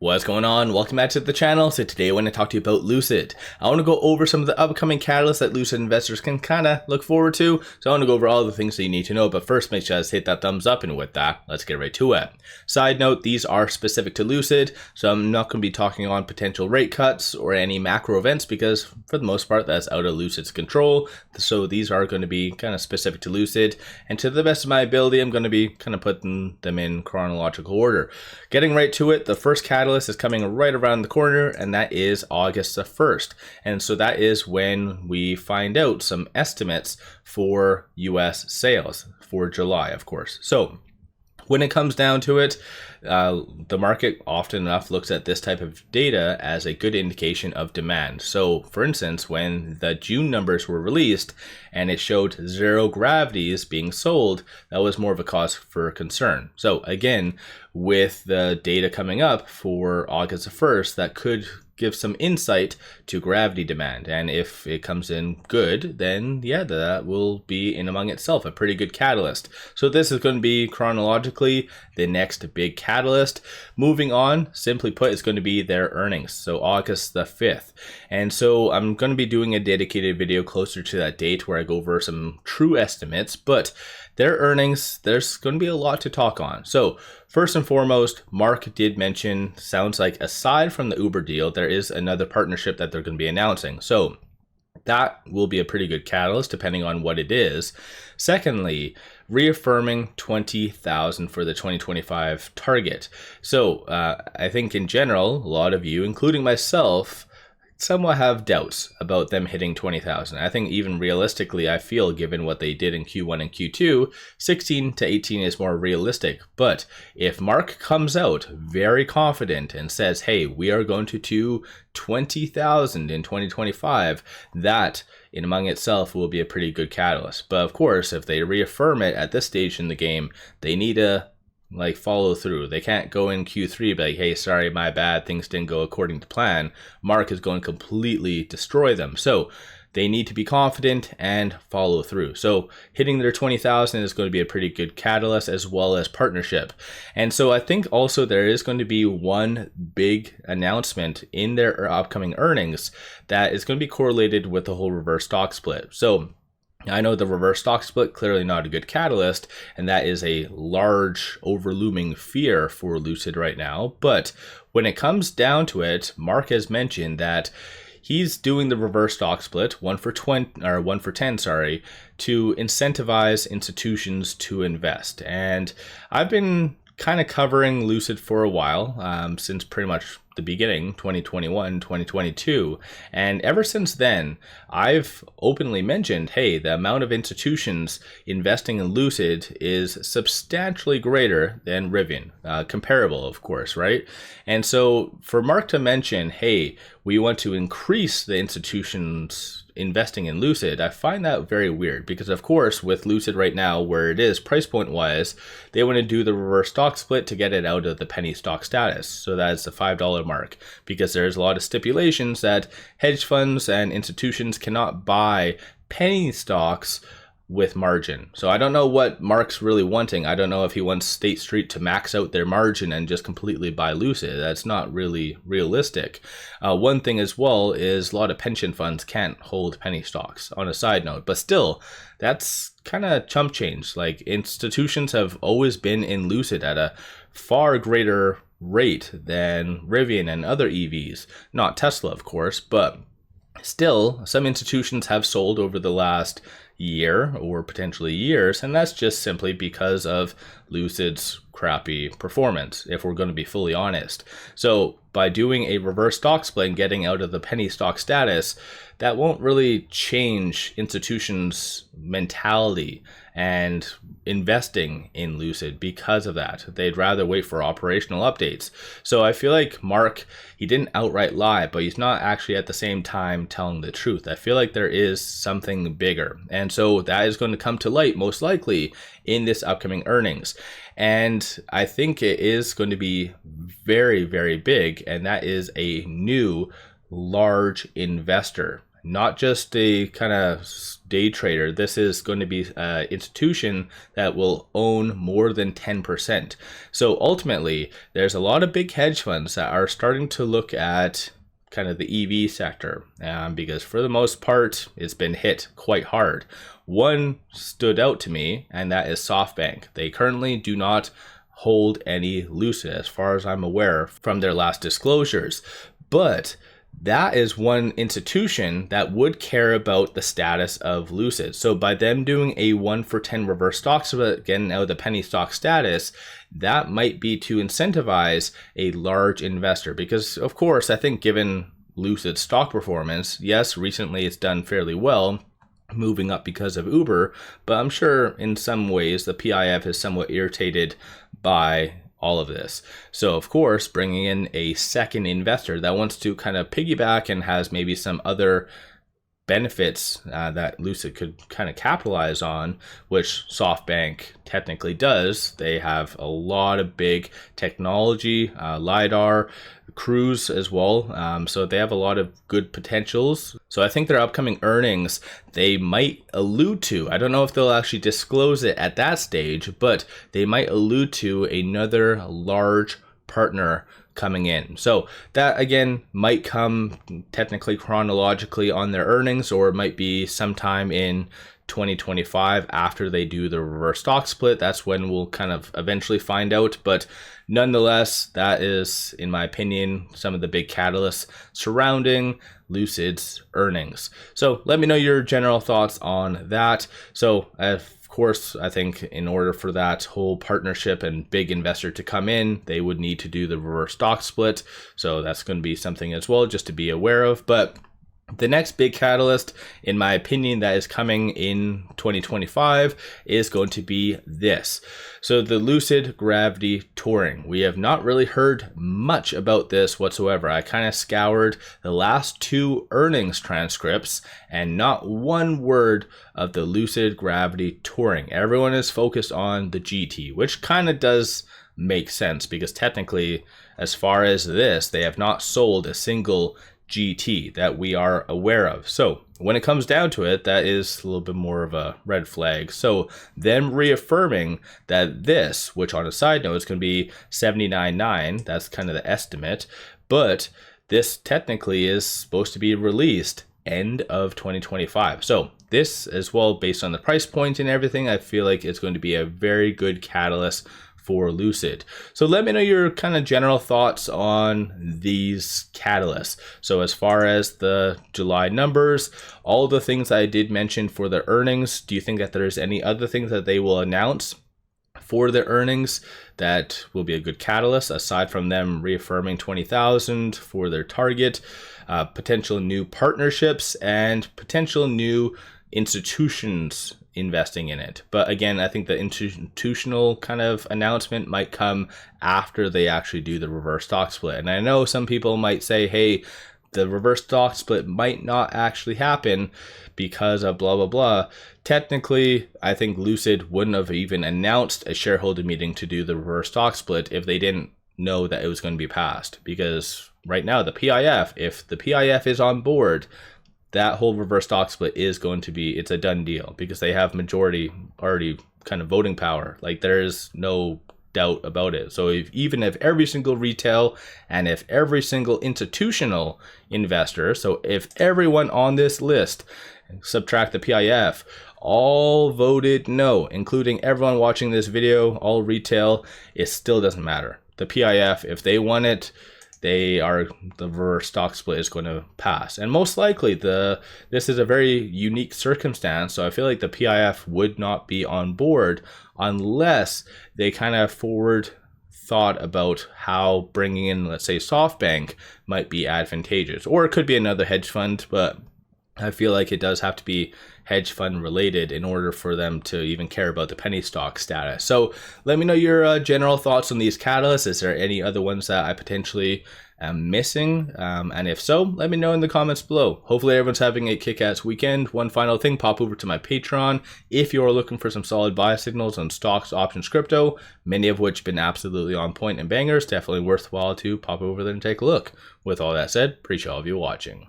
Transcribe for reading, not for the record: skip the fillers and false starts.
What's going on? Welcome back to the channel. So today I want to talk to you about Lucid. I want to go over some of the upcoming catalysts that Lucid investors can kind of look forward to. So I want to go over all the things that you need to know, but first make sure to hit that thumbs up, and with that, let's get right to it. Side note, these are specific to Lucid, so I'm not going to be talking on potential rate cuts or any macro events because for the most part that's out of Lucid's control. So these are going to be kind of specific to Lucid, and to the best of my ability I'm going to be kind of putting them in chronological order. Getting right to it, the first catalyst is coming right around the corner, and that is August the 1st. And so that is when we find out some estimates for US sales for July, of course. So when it comes down to it, the market often enough looks at this type of data as a good indication of demand. So for instance, when the June numbers were released and it showed 0 gravities being sold, that was more of a cause for concern. So again, with the data coming up for August the 1st, that could give some insight to gravity demand, and if it comes in good, then yeah, that will be in among itself a pretty good catalyst. So this is going to be chronologically the next big catalyst. Moving on, simply put, it's going to be their earnings, so August the 5th. And so I'm going to be doing a dedicated video closer to that date where I go over some true estimates, but their earnings, there's going to be a lot to talk on. So first and foremost, Mark did mention, sounds like aside from the Uber deal, there is another partnership that they're going to be announcing. So that will be a pretty good catalyst depending on what it is. Secondly, reaffirming 20,000 for the 2025 target. So I think in general, a lot of you, including myself, somewhat have doubts about them hitting 20,000. I think even realistically, I feel given what they did in Q1 and Q2, 16 to 18 is more realistic. But if Mark comes out very confident and says, hey, we are going to do 20,000 in 2025, that in among itself will be a pretty good catalyst. But of course, if they reaffirm it at this stage in the game, they need to follow through. They can't go in Q3 be like, hey, sorry, my bad, things didn't go according to plan. Mark is going to completely destroy them. So they need to be confident and follow through. So hitting their 20,000 is going to be a pretty good catalyst, as well as partnership. And so I think also there is going to be one big announcement in their upcoming earnings that is going to be correlated with the whole reverse stock split. So I know the reverse stock split, clearly not a good catalyst, and that is a large overlooming fear for Lucid right now. But when it comes down to it, Mark has mentioned that he's doing the reverse stock split, 1 for 10, to incentivize institutions to invest. And I've been kind of covering Lucid for a while, since pretty much the beginning, 2021, 2022. And ever since then, I've openly mentioned, hey, the amount of institutions investing in Lucid is substantially greater than Rivian, comparable, of course, right? And so for Mark to mention, hey, we want to increase the institutions investing in Lucid, I find that very weird because, of course, with Lucid right now, where it is price point wise, they want to do the reverse stock split to get it out of the penny stock status. So that's the $5 mark, because there's a lot of stipulations that hedge funds and institutions cannot buy penny stocks with margin. So I don't know what Mark's really wanting. I don't know if he wants State Street to max out their margin and just completely buy Lucid. That's not really realistic. One thing as well is a lot of pension funds can't hold penny stocks, on a side note, but still, that's kind of chump change. Like, institutions have always been in Lucid at a far greater rate than Rivian and other EVs. Not Tesla, of course, but still, some institutions have sold over the last year or potentially years, and that's just simply because of Lucid's crappy performance, if we're going to be fully honest. So by doing a reverse stock split and getting out of the penny stock status, that won't really change institutions' mentality and investing in Lucid because of that. They'd rather wait for operational updates. So I feel like Mark, he didn't outright lie, but he's not actually at the same time telling the truth. I feel like there is something bigger. And so that is going to come to light most likely in this upcoming earnings. And I think it is going to be very, very big. And that is a new large investor. not just a kind of day trader. This is going to be an institution that will own more than 10%. So ultimately, there's a lot of big hedge funds that are starting to look at kind of the EV sector, because for the most part, it's been hit quite hard. One stood out to me, and that is SoftBank. They currently do not hold any Lucid, as far as I'm aware, from their last disclosures. But that is one institution that would care about the status of Lucid. So by them doing a 1-for-10 reverse stock split, getting out of the penny stock status, that might be to incentivize a large investor. Because of course, I think given Lucid's stock performance, yes, recently it's done fairly well, moving up because of Uber, but I'm sure in some ways the PIF is somewhat irritated by all of this. So of course, bringing in a second investor that wants to kind of piggyback and has maybe some other benefits that Lucid could kind of capitalize on, which SoftBank technically does. They have a lot of big technology, LiDAR, cruise as well. So they have a lot of good potentials. So I think their upcoming earnings, they might allude to, I don't know if they'll actually disclose it at that stage, but they might allude to another large partner coming in. So that again might come technically chronologically on their earnings, or it might be sometime in 2025 after they do the reverse stock split. That's when we'll kind of eventually find out. But nonetheless, that is, in my opinion, some of the big catalysts surrounding Lucid's earnings. So let me know your general thoughts on that. So of course, I think in order for that whole partnership and big investor to come in, they would need to do the reverse stock split. So that's going to be something as well just to be aware of. But the next big catalyst, in my opinion, that is coming in 2025 is going to be this. So the Lucid Gravity Touring. We have not really heard much about this whatsoever. I kind of scoured the last 2 earnings transcripts and not one word of the Lucid Gravity Touring. Everyone is focused on the GT, which kind of does make sense because technically, as far as this, they have not sold a single GT that we are aware of. So when it comes down to it, that is a little bit more of a red flag. So them reaffirming that this, which on a side note is going to be 79.9, that's kind of the estimate, but this technically is supposed to be released end of 2025. So this as well, based on the price point and everything, I feel like it's going to be a very good catalyst for Lucid. So let me know your kind of general thoughts on these catalysts. So as far as the July numbers, all the things I did mention for the earnings, do you think that there's any other things that they will announce for the earnings that will be a good catalyst aside from them reaffirming 20,000 for their target, potential new partnerships and potential new institutions investing in it? But again, I think the institutional kind of announcement might come after they actually do the reverse stock split. And I know some people might say, hey, the reverse stock split might not actually happen because of blah, blah, blah. Technically, I think Lucid wouldn't have even announced a shareholder meeting to do the reverse stock split if they didn't know that it was going to be passed. Because right now, the PIF, if the PIF is on board, that whole reverse stock split is going to be, it's a done deal because they have majority already kind of voting power. Like there's no doubt about it. So even if every single retail and if every single institutional investor, so if everyone on this list, subtract the PIF, all voted no, including everyone watching this video, all retail, it still doesn't matter. The PIF, if they want it, the reverse stock split is going to pass. And most likely this is a very unique circumstance. So I feel like the PIF would not be on board unless they kind of forward thought about how bringing in, let's say, SoftBank might be advantageous, or it could be another hedge fund, but I feel like it does have to be hedge fund related in order for them to even care about the penny stock status. So let me know your general thoughts on these catalysts. Is there any other ones that I potentially am missing? And if so, let me know in the comments below. Hopefully everyone's having a kick-ass weekend. One final thing, pop over to my Patreon if you're looking for some solid buy signals on stocks, options, crypto, many of which have been absolutely on point and bangers. Definitely worthwhile to pop over there and take a look. With all that said, appreciate all of you watching.